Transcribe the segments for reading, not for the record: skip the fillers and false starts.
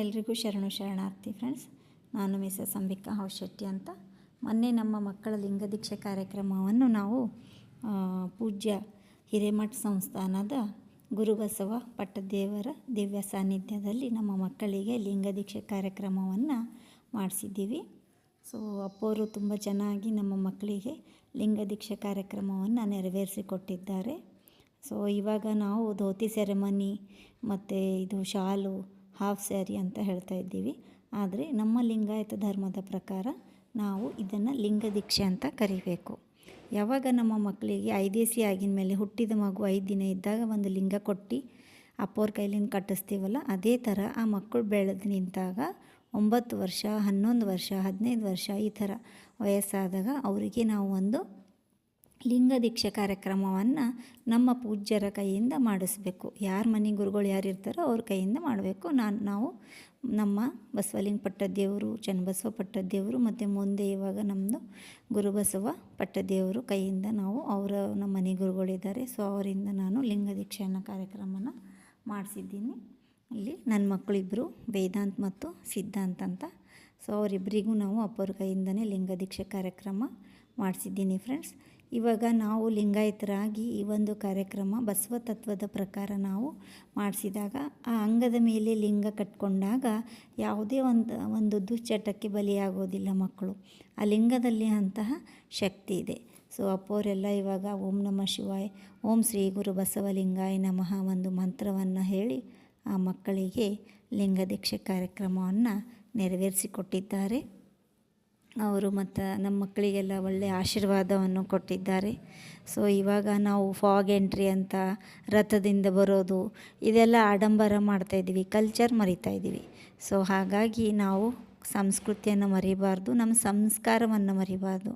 ಎಲ್ರಿಗೂ ಶರಣಾರ್ಥಿ ಫ್ರೆಂಡ್ಸ್. ನಾನು ಮಿಸಸ್ ಅಂಬಿಕಾ ಶೆಟ್ಟಿ ಅಂತ. ಮೊನ್ನೆ ನಮ್ಮ ಮಕ್ಕಳ ಲಿಂಗದೀಕ್ಷೆ ಕಾರ್ಯಕ್ರಮವನ್ನು ನಾವು ಪೂಜ್ಯ ಹಿರೇಮಠ ಸಂಸ್ಥಾನದ ಗುರುಬಸವ ಪಟ್ಟದೇವರ ದಿವ್ಯ ಸಾನ್ನಿಧ್ಯದಲ್ಲಿ ನಮ್ಮ ಮಕ್ಕಳಿಗೆ ಲಿಂಗದೀಕ್ಷೆ ಕಾರ್ಯಕ್ರಮವನ್ನು ಮಾಡಿಸಿದ್ದೀವಿ. ಸೊ ಅಪ್ಪವರು ತುಂಬ ಚೆನ್ನಾಗಿ ನಮ್ಮ ಮಕ್ಕಳಿಗೆ ಲಿಂಗದೀಕ್ಷೆ ಕಾರ್ಯಕ್ರಮವನ್ನು ನೆರವೇರಿಸಿಕೊಟ್ಟಿದ್ದಾರೆ. ಸೊ ಇವಾಗ ನಾವು ಧೋತಿ ಸೆರೆಮನಿ ಮತ್ತು ಇದು ಶಾಲು ಹಾಫ್ ಸ್ಯಾರಿ ಅಂತ ಹೇಳ್ತಾ ಇದ್ದೀವಿ. ಆದರೆ ನಮ್ಮ ಲಿಂಗಾಯತ ಧರ್ಮದ ಪ್ರಕಾರ ನಾವು ಇದನ್ನು ಲಿಂಗದೀಕ್ಷೆ ಅಂತ ಕರಿಬೇಕು. ಯಾವಾಗ ನಮ್ಮ ಮಕ್ಕಳಿಗೆ 5 ಆಗಿನ ಮೇಲೆ ಹುಟ್ಟಿದ ಮಗು 5 ದಿನ ಇದ್ದಾಗ ಒಂದು ಲಿಂಗ ಕೊಟ್ಟು ಅಪ್ಪವ್ರ ಕೈಲಿಂದ ಕಟ್ಟಿಸ್ತೀವಲ್ಲ, ಅದೇ ಥರ ಆ ಮಕ್ಕಳು ಬೆಳೆದು ನಿಂತಾಗ 9 ವರ್ಷ 11 ವರ್ಷ 15 ವರ್ಷ ಈ ಥರ ವಯಸ್ಸಾದಾಗ ಅವರಿಗೆ ನಾವು ಒಂದು ಲಿಂಗದೀಕ್ಷೆ ಕಾರ್ಯಕ್ರಮವನ್ನು ನಮ್ಮ ಪೂಜ್ಯರ ಕೈಯಿಂದ ಮಾಡಿಸ್ಬೇಕು. ಯಾರ ಮನೆ ಗುರುಗಳು ಯಾರು ಇರ್ತಾರೋ ಅವ್ರ ಕೈಯಿಂದ ಮಾಡಬೇಕು. ನಾವು ನಮ್ಮ ಬಸವಲಿಂಗ ಪಟ್ಟದೇವರು, ಚನ್ನಬಸವ ಪಟ್ಟದೇವರು ಮತ್ತು ಮುಂದೆ ಇವಾಗ ನಮ್ಮದು ಗುರುಬಸವ ಪಟ್ಟದೇವರು ಕೈಯಿಂದ ನಾವು ನಮ್ಮ ಮನೆ ಗುರುಗಳಿದ್ದಾರೆ. ಸೊ ಅವರಿಂದ ನಾನು ಲಿಂಗದೀಕ್ಷೆ ಅನ್ನೋ ಕಾರ್ಯಕ್ರಮನ ಮಾಡಿಸಿದ್ದೀನಿ. ಇಲ್ಲಿ ನನ್ನ ಮಕ್ಕಳಿಬ್ಬರು ವೇದಾಂತ್ ಮತ್ತು ಸಿದ್ಧಾಂತ್ ಅಂತ. ಸೊ ಅವರಿಬ್ಬರಿಗೂ ನಾವು ಅಪ್ಪವ್ರ ಕೈಯಿಂದನೇ ಲಿಂಗದೀಕ್ಷೆ ಕಾರ್ಯಕ್ರಮ ಮಾಡಿಸಿದ್ದೀನಿ ಫ್ರೆಂಡ್ಸ್. ಇವಾಗ ನಾವು ಲಿಂಗಾಯತರಾಗಿ ಈ ಒಂದು ಕಾರ್ಯಕ್ರಮ ಬಸವ ತತ್ವದ ಪ್ರಕಾರ ನಾವು ಮಾಡಿಸಿದಾಗ ಆ ಅಂಗದ ಮೇಲೆ ಲಿಂಗ ಕಟ್ಕೊಂಡಾಗ ಯಾವುದೇ ಒಂದು ದುಶ್ಚಟಕ್ಕೆ ಬಲಿಯಾಗೋದಿಲ್ಲ ಮಕ್ಕಳು. ಆ ಲಿಂಗದಲ್ಲಿ ಅಂತಹ ಶಕ್ತಿ ಇದೆ. ಸೊ ಅಪ್ಪವರೆಲ್ಲ ಇವಾಗ ಓಂ ನಮಃ ಶಿವಾಯ, ಓಂ ಶ್ರೀ ಗುರು ಬಸವಲಿಂಗಾಯ ನಮಃ ಒಂದು ಮಂತ್ರವನ್ನು ಹೇಳಿ ಆ ಮಕ್ಕಳಿಗೆ ಲಿಂಗದೀಕ್ಷೆ ಕಾರ್ಯಕ್ರಮವನ್ನು ನೆರವೇರಿಸಿಕೊಟ್ಟಿದ್ದಾರೆ. ಅವರು ಮತ್ತು ನಮ್ಮ ಮಕ್ಕಳಿಗೆಲ್ಲ ಒಳ್ಳೆಯ ಆಶೀರ್ವಾದವನ್ನು ಕೊಟ್ಟಿದ್ದಾರೆ. ಸೊ ಇವಾಗ ನಾವು ಫಾಗ್ ಎಂಟ್ರಿ ಅಂತ ರಥದಿಂದ ಬರೋದು ಇದೆಲ್ಲ ಆಡಂಬರ ಮಾಡ್ತಾಯಿದ್ದೀವಿ, ಕಲ್ಚರ್ ಮರಿತಾಯಿದ್ದೀವಿ. ಸೊ ಹಾಗಾಗಿ ನಾವು ಸಂಸ್ಕೃತಿಯನ್ನು ಮರಿಬಾರ್ದು, ನಮ್ಮ ಸಂಸ್ಕಾರವನ್ನು ಮರಿಬಾರ್ದು.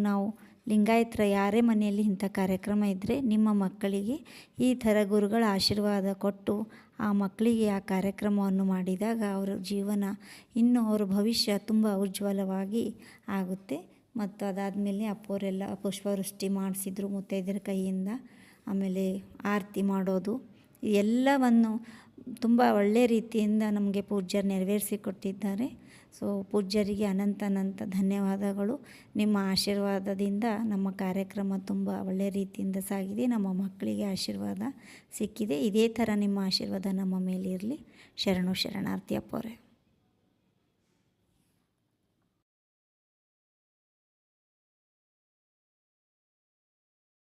ನಾವು ಲಿಂಗಾಯತರ ಯಾರೇ ಮನೆಯಲ್ಲಿ ಇಂಥ ಕಾರ್ಯಕ್ರಮ ಇದ್ದರೆ ನಿಮ್ಮ ಮಕ್ಕಳಿಗೆ ಈ ಥರ ಗುರುಗಳ ಆಶೀರ್ವಾದ ಕೊಟ್ಟು ಆ ಮಕ್ಕಳಿಗೆ ಆ ಕಾರ್ಯಕ್ರಮವನ್ನು ಮಾಡಿದಾಗ ಅವರ ಜೀವನ ಇನ್ನೂ ಅವ್ರ ಭವಿಷ್ಯ ತುಂಬ ಉಜ್ವಲವಾಗಿ ಆಗುತ್ತೆ. ಮತ್ತು ಅದಾದಮೇಲೆ ಅಪ್ಪವರೆಲ್ಲ ಪುಷ್ಪವೃಷ್ಟಿ ಮಾಡಿಸಿದ್ರು ಮುತ್ತೈದೆಯರ ಕೈಯಿಂದ. ಆಮೇಲೆ ಆರತಿ ಮಾಡೋದು ಎಲ್ಲವನ್ನು ತುಂಬ ಒಳ್ಳೆಯ ರೀತಿಯಿಂದ ನಮಗೆ ಪೂಜ್ಯರು ನೆರವೇರಿಸಿಕೊಟ್ಟಿದ್ದಾರೆ. ಸೊ ಪೂಜ್ಯರಿಗೆ ಅನಂತ ಧನ್ಯವಾದಗಳು. ನಿಮ್ಮ ಆಶೀರ್ವಾದದಿಂದ ನಮ್ಮ ಕಾರ್ಯಕ್ರಮ ತುಂಬ ಒಳ್ಳೆಯ ರೀತಿಯಿಂದ ಸಾಗಿದೆ. ನಮ್ಮ ಮಕ್ಕಳಿಗೆ ಆಶೀರ್ವಾದ ಸಿಕ್ಕಿದೆ. ಇದೇ ಥರ ನಿಮ್ಮ ಆಶೀರ್ವಾದ ನಮ್ಮ ಮೇಲೆ ಇರಲಿ. ಶರಣಾರ್ಥಿ ಅಪ್ಪವರೇ.